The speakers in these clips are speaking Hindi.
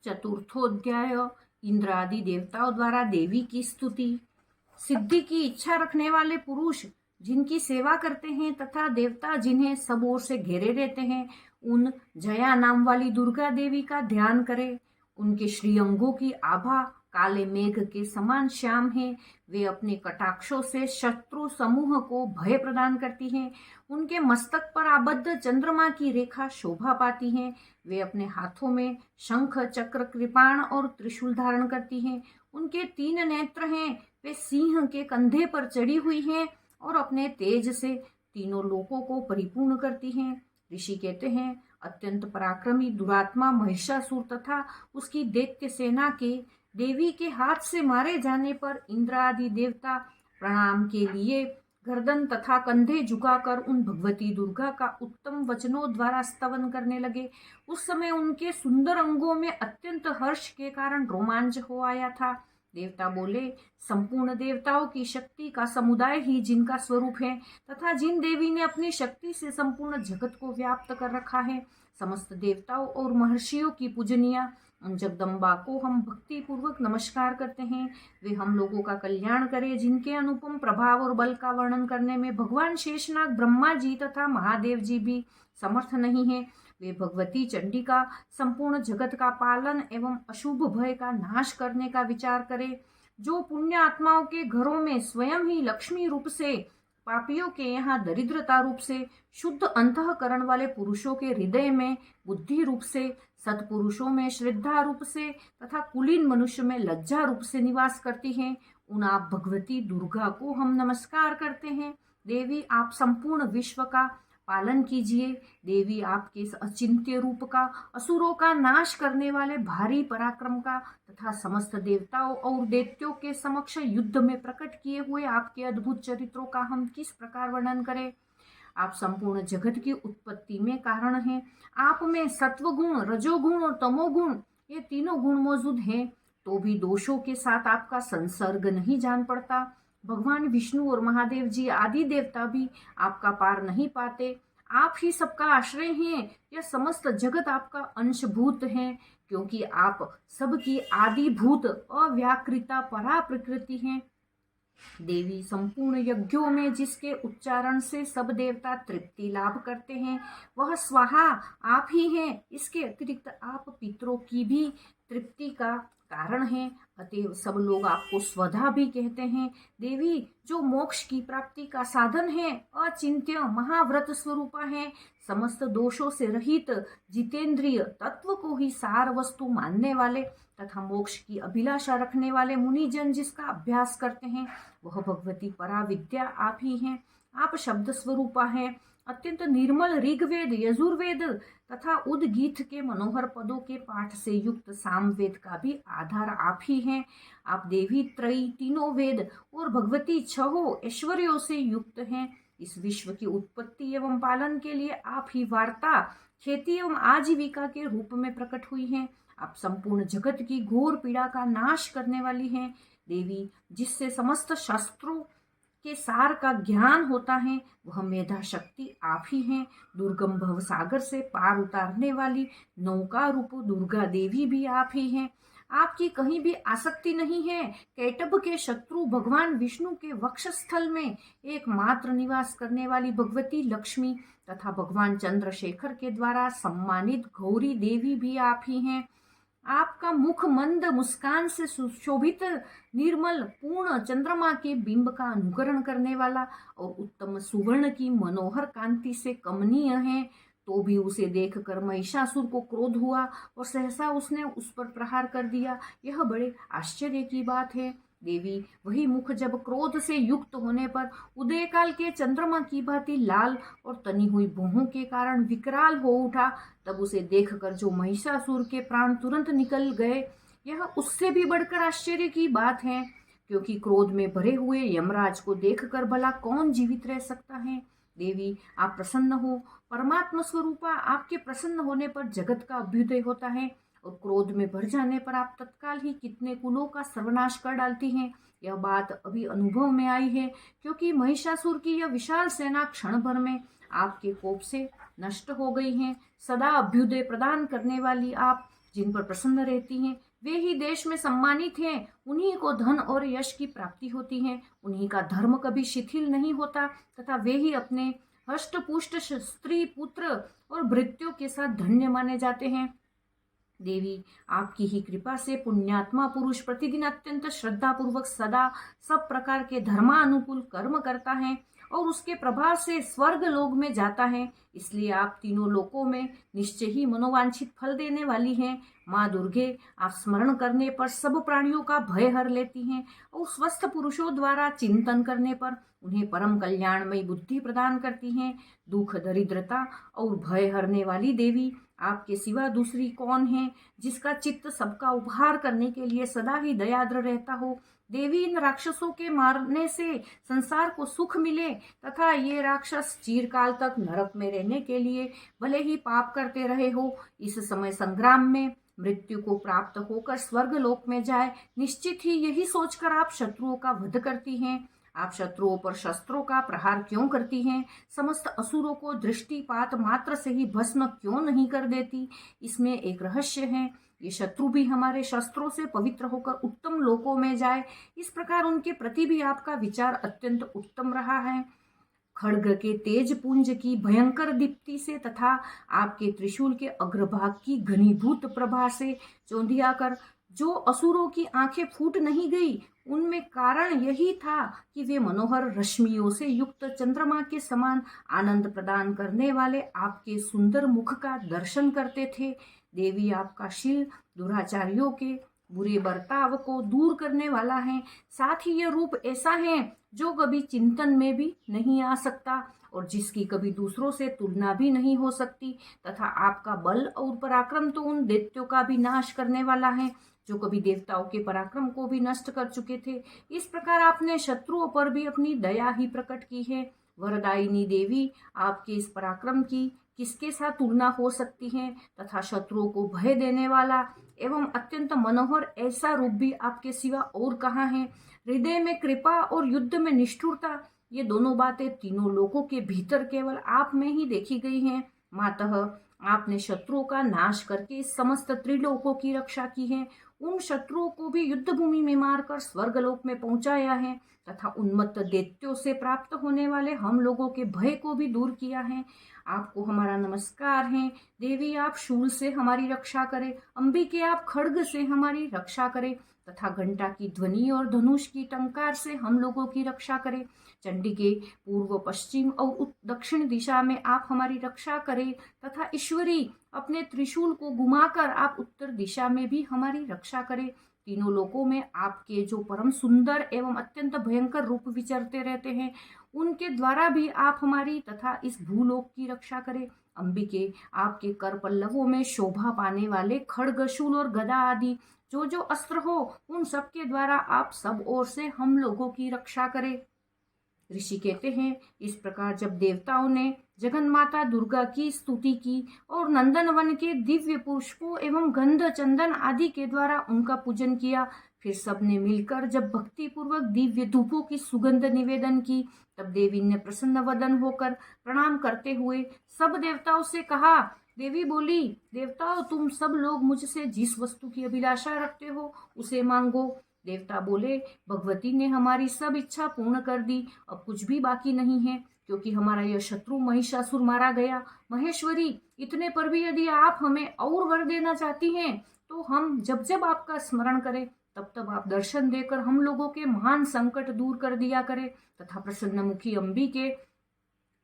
चतुर्थोध्याय। इंद्र आदि देवताओं द्वारा देवी की स्तुति। सिद्धि की इच्छा रखने वाले पुरुष जिनकी सेवा करते हैं तथा देवता जिन्हें सब ओर से घेरे रहते हैं, उन जया नाम वाली दुर्गा देवी का ध्यान करें। उनके श्रीअंगों की आभा काले मेघ के समान श्याम है। वे अपने कटाक्षों से शत्रु समूह को भय प्रदान करती हैं। उनके मस्तक पर आबद्ध चंद्रमा की रेखा शोभा पाती है। वे अपने हाथों में शंख, चक्र, कृपाण और त्रिशूल धारण करती हैं। उनके 3 नेत्र हैं। वे सिंह के कंधे पर चढ़ी हुई हैं और अपने तेज से तीनों लोकों को परिपूर्ण करती हैं। ऋषि कहते हैं, अत्यंत पराक्रमी दुरात्मा महिषासुर तथा उसकी दैत्य सेना के देवी के हाथ से मारे जाने पर इंद्र आदि देवता प्रणाम के लिए गर्दन तथा कंधे झुकाकर उन भगवती दुर्गा का उत्तम वचनों द्वारा स्तवन करने लगे। उस समय उनके सुंदर अंगों में अत्यंत हर्ष के कारण रोमांच हो आया था। देवता बोले, संपूर्ण देवताओं की शक्ति का समुदाय ही जिनका स्वरूप है तथा जिन देवी ने अपनी शक्ति से संपूर्ण जगत को व्याप्त कर रखा है, समस्त देवताओं और महर्षियों की पूजनिया उन जगदम्बा को हम भक्ति पूर्वक नमस्कार करते हैं। वे हम लोगों का कल्याण करें। जिनके अनुपम प्रभाव और बल का वर्णन करने में भगवान शेषनाग, ब्रह्मा जी तथा महादेव जी भी समर्थ नहीं है। वे भगवती चंडिका संपूर्ण जगत का पालन एवं अशुभ भय का नाश करने का विचार करें। जो पुण्य आत्माओं के घरों में स्वयं ही लक्ष्मी रूप से, पापियों के यहाँ दरिद्रता रूप से, शुद्ध अंतःकरण वाले पुरुषों के हृदय में बुद्धि रूप से, सत्पुरुषों में श्रद्धा रूप से तथा कुलीन मनुष्य में लज्जा रूप से निवास करती हैं, उन आप भगवती दुर्गा को हम नमस्कार करते हैं। देवी, आप संपूर्ण विश्व का पालन कीजिए। देवी, आपके इस अचिंत्य रूप का, असुरों का नाश करने वाले भारी पराक्रम का तथा समस्त देवताओं और दैत्यों के समक्ष युद्ध में प्रकट किए हुए आपके अद्भुत चरित्रों का हम किस प्रकार वर्णन करें। आप संपूर्ण जगत की उत्पत्ति में कारण हैं। आप में सत्वगुण, रजोगुण और तमोगुण, ये तीनों गुण मौजूद हैं, तो भी दोषों के साथ आपका संसर्ग नहीं जान पड़ता। भगवान विष्णु और महादेव जी आदि देवता भी आपका पार नहीं पाते। आप ही सबका आश्रय हैं। यह समस्त जगत आपका अंशभूत है, क्योंकि आप सबकी आदिभूत अव्याकृता परा प्रकृति हैं। देवी, संपूर्ण यज्ञों में जिसके उच्चारण से सब देवता तृप्ति लाभ करते हैं, वह स्वाहा आप ही हैं। इसके अतिरिक्त आप पितरों की भी तृप्ति का कारण हैं, अतएव सब लोग आपको स्वधा भी कहते हैं। देवी, जो मोक्ष की प्राप्ति का साधन है, अचिंत्य महाव्रत स्वरूपा है, समस्त दोषों से रहित जितेंद्रिय, तत्व को ही सार वस्तु मानने वाले तथा मोक्ष की अभिलाषा रखने वाले मुनिजन जिसका अभ्यास करते हैं, वह भगवती पराविद्या आप ही हैं। आप शब्द स्वरूपा हैं। अत्यंत निर्मल ऋग्वेद, यजुर्वेद तथा उद्गीत के मनोहर पदों के पाठ से युक्त सामवेद का भी आधार आप ही हैं। आप देवी त्रयी, तीनों वेद और भगवती 6 ऐश्वर्यों से युक्त हैं। इस विश्व की उत्पत्ति एवं पालन के लिए आप ही वार्ता, खेती एवं आजीविका के रूप में प्रकट हुई हैं। आप संपूर्ण जगत की घोर पीड़ा का नाश करने वाली हैं। देवी, जिससे समस्त शास्त्रों के सार का ज्ञान होता है, वह मेधा शक्ति आप ही हैं। दुर्गम भव सागर से पार उतारने वाली नौका रूप दुर्गा देवी भी आप ही हैं। आपकी कहीं भी आसक्ति नहीं है। कैटभ के शत्रु भगवान विष्णु के वक्षस्थल में एकमात्र निवास करने वाली भगवती लक्ष्मी तथा भगवान चंद्रशेखर के द्वारा सम्मानित गौरी देवी भी आप ही हैं। आपका मुख मंद मुस्कान से सुशोभित, निर्मल, पूर्ण चंद्रमा के बिंब का अनुकरण करने वाला और उत्तम सुवर्ण की मनोहर कांति से कमनीय है, तो भी उसे देखकर महिषासुर को क्रोध हुआ और सहसा उसने उस पर प्रहार कर दिया। यह बड़े आश्चर्य की बात है। देवी, वही मुख जब क्रोध से युक्त होने पर उदय काल के चंद्रमा की भांति लाल और तनी हुई भौहों के कारण विकराल हो उठा, तब उसे देखकर जो महिषासुर के प्राण तुरंत निकल गए, यह उससे भी बढ़कर आश्चर्य की बात है, क्योंकि क्रोध में भरे हुए यमराज को देखकर भला कौन जीवित रह सकता है। देवी, आप प्रसन्न हो। परमात्मा स्वरूपा, आपके प्रसन्न होने पर जगत का अभ्युदय होता है और क्रोध में भर जाने पर आप तत्काल ही कितने कुलों का सर्वनाश कर डालती हैं। यह बात अभी अनुभव में आई है, क्योंकि महिषासुर की यह विशाल सेना क्षण भर में आपके कोप से नष्ट हो गई है। सदा अभ्युदय प्रदान करने वाली आप, जिन पर प्रसन्न रहती हैं वे ही देश में सम्मानित हैं, उन्हीं को धन और यश की प्राप्ति होती है, उन्हीं का धर्म कभी शिथिल नहीं होता तथा वे ही अपने हष्ट पुष्ट स्त्री पुत्र और भृत्यों के साथ धन्य माने जाते हैं। देवी आपकी ही कृपा से पुण्यात्मा पुरुष प्रतिदिन अत्यंत श्रद्धा पूर्वक सदा सब प्रकार के धर्मानुकूल कर्म करता है और उसके प्रभाव से स्वर्ग लोक में जाता है। इसलिए आप तीनों लोकों में निश्चय ही मनोवांछित फल देने वाली हैं। माँ दुर्गे आप स्मरण करने पर सब प्राणियों का भय हर लेती हैं और स्वस्थ पुरुषों द्वारा चिंतन करने पर उन्हें परम कल्याणमयी बुद्धि प्रदान करती हैं। दुख दरिद्रता और भय हरने वाली देवी आपके सिवा दूसरी कौन है जिसका चित्त सबका उपहार करने के लिए सदा ही दयाद्र रहता हो। देवी इन राक्षसों के मारने से संसार को सुख मिले तथा ये राक्षस चिरकाल तक नरक में रहने के लिए भले ही पाप करते रहे हो, इस समय संग्राम में मृत्यु को प्राप्त होकर स्वर्ग लोक में जाए, निश्चित ही यही सोचकर आप शत्रुओं का वध करती हैं। आप शत्रुओं पर शस्त्रों का प्रहार क्यों करती हैं? समस्त असुरों को दृष्टिपात मात्र से ही भस्म क्यों नहीं कर देती? इसमें एक रहस्य है। ये शत्रु भी हमारे शस्त्रों से पवित्र होकर उत्तम लोकों में जाए, इस प्रकार उनके प्रति भी आपका विचार अत्यंत उत्तम रहा है। खड्ग के तेज पुंज की भयंकर दीप्ति से तथा आपके त्रिशूल के अग्रभाग की घनीभूत प्रभा से चौंधिया कर जो असुरों की आंखें फूट नहीं गई, उनमें कारण यही था कि वे मनोहर रश्मियों से युक्त चंद्रमा के समान आनंद प्रदान करने वाले आपके सुंदर मुख का दर्शन करते थे। देवी आपका शील दुराचारियों के बुरे बर्ताव को दूर करने वाला है, साथ ही यह रूप ऐसा है जो कभी चिंतन में भी नहीं आ सकता और जिसकी कभी दूसरों से तुलना भी नहीं हो सकती, तथा आपका बल और पराक्रम तो उन दैत्यों का भी नाश करने वाला है जो कभी देवताओं के पराक्रम को भी नष्ट कर चुके थे। इस प्रकार आपने शत्रुओं पर भी अपनी दया ही प्रकट की है। वरदायिनी देवी आपके इस पराक्रम की किसके साथ तुलना हो सकती है, तथा शत्रुओं को भय देने वाला एवं अत्यंत मनोहर ऐसा रूप भी आपके सिवा और कहाँ है। हृदय में कृपा और युद्ध में निष्ठुरता, ये दोनों बातें तीनों लोकों के भीतर केवल आप में ही देखी गई हैं। मातः आपने शत्रुओं का नाश करके समस्त त्रिलोकों की रक्षा की है, उन शत्रुओं को भी युद्ध भूमि में मारकर स्वर्गलोक में पहुंचाया है तथा उन्मत्त दैत्यों से प्राप्त होने वाले हम लोगों के भय को भी दूर किया है। आपको हमारा नमस्कार है। देवी आप शूल से हमारी रक्षा करें, अंबिके आप खड्ग से हमारी रक्षा करें तथा घंटा की ध्वनि और धनुष की टंकार से हम लोगों की रक्षा करें। चंडिके पूर्व पश्चिम और दक्षिण दिशा में आप हमारी रक्षा करें तथा ईश्वरी अपने त्रिशूल को घुमाकर आप उत्तर दिशा में भी हमारी रक्षा करें। तीनों लोकों में आपके जो परम सुंदर एवं अत्यंत भयंकर रूप विचरते रहते हैं, उनके द्वारा भी आप हमारी तथा इस भूलोक की रक्षा करें। अंबिके आपके कर पल्लवों में शोभा पाने वाले खड्ग शूल और गदा आदि जो जो अस्त्र हो, उन सब के द्वारा आप सब ओर से हम लोगों की रक्षा करें। ऋषि कहते हैं, इस प्रकार जब देवताओं ने जगन माता दुर्गा की स्तुति की और नंदन वन के दिव्य पुष्पों एवं गंध चंदन आदि के द्वारा उनका पूजन किया, फिर सबने मिलकर जब भक्ति पूर्वक दिव्य धूपों की सुगंध निवेदन की, तब देवी ने प्रसन्न वदन होकर प्रणाम करते हुए सब देवताओं से कहा। देवी बोली, देवताओं तुम सब लोग मुझसे जिस वस्तु की अभिलाषा रखते हो उसे मांगो। देवता बोले, भगवती ने हमारी सब इच्छा पूर्ण कर दी, अब कुछ भी बाकी नहीं है, क्योंकि हमारा यह शत्रु महिषासुर मारा गया। महेश्वरी, इतने पर भी यदि आप हमें और वर देना चाहती हैं, तो हम जब जब आपका स्मरण करें तब तब आप दर्शन देकर हम लोगों के महान संकट दूर कर दिया करें तथा प्रसन्नमुखी अंबिके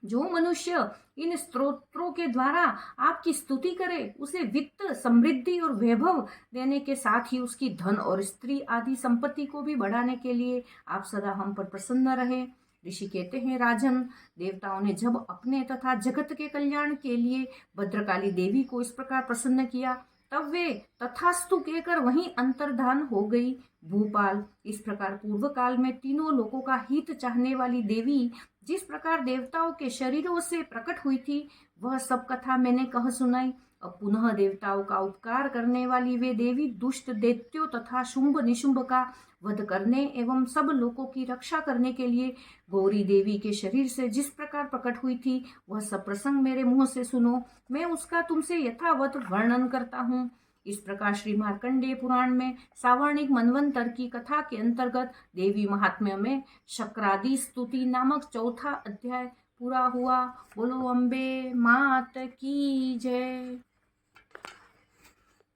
जो मनुष्य इन स्तोत्रों के द्वारा आपकी स्तुति करे, उसे वित्त समृद्धि और वैभव देने के साथ ही उसकी धन और स्त्री आदि संपत्ति को भी बढ़ाने के लिए आप सदा हम पर प्रसन्न रहे। ऋषि कहते हैं, राजन, देवताओं ने जब अपने तथा जगत के कल्याण के लिए भद्रकाली देवी को इस प्रकार प्रसन्न किया, तब वे तथास्तु कहकर वहीं अंतर्धान हो गई। भूपाल, इस प्रकार पूर्व काल में तीनों लोगों का हित चाहने वाली देवी जिस प्रकार देवताओं के शरीरों से प्रकट हुई थी, वह सब कथा मैंने कह सुनाई। अब पुनः देवताओं का उपकार करने वाली वे देवी दुष्ट दैत्यों तथा शुंभ निशुंभ का वध करने एवं सब लोगों की रक्षा करने के लिए गौरी देवी के शरीर से जिस प्रकार प्रकट हुई थी, वह सब प्रसंग मेरे मुंह से सुनो। मैं उसका तुमसे यथावत वर्णन करता हूँ। इस प्रकार श्री मार्कंडेय पुराण में सावर्णिक मनवंतर की कथा के अंतर्गत देवी महात्म्य में शक्रादि स्तुति नामक चौथा अध्याय पूरा हुआ। बोलो अम्बे मात की जय।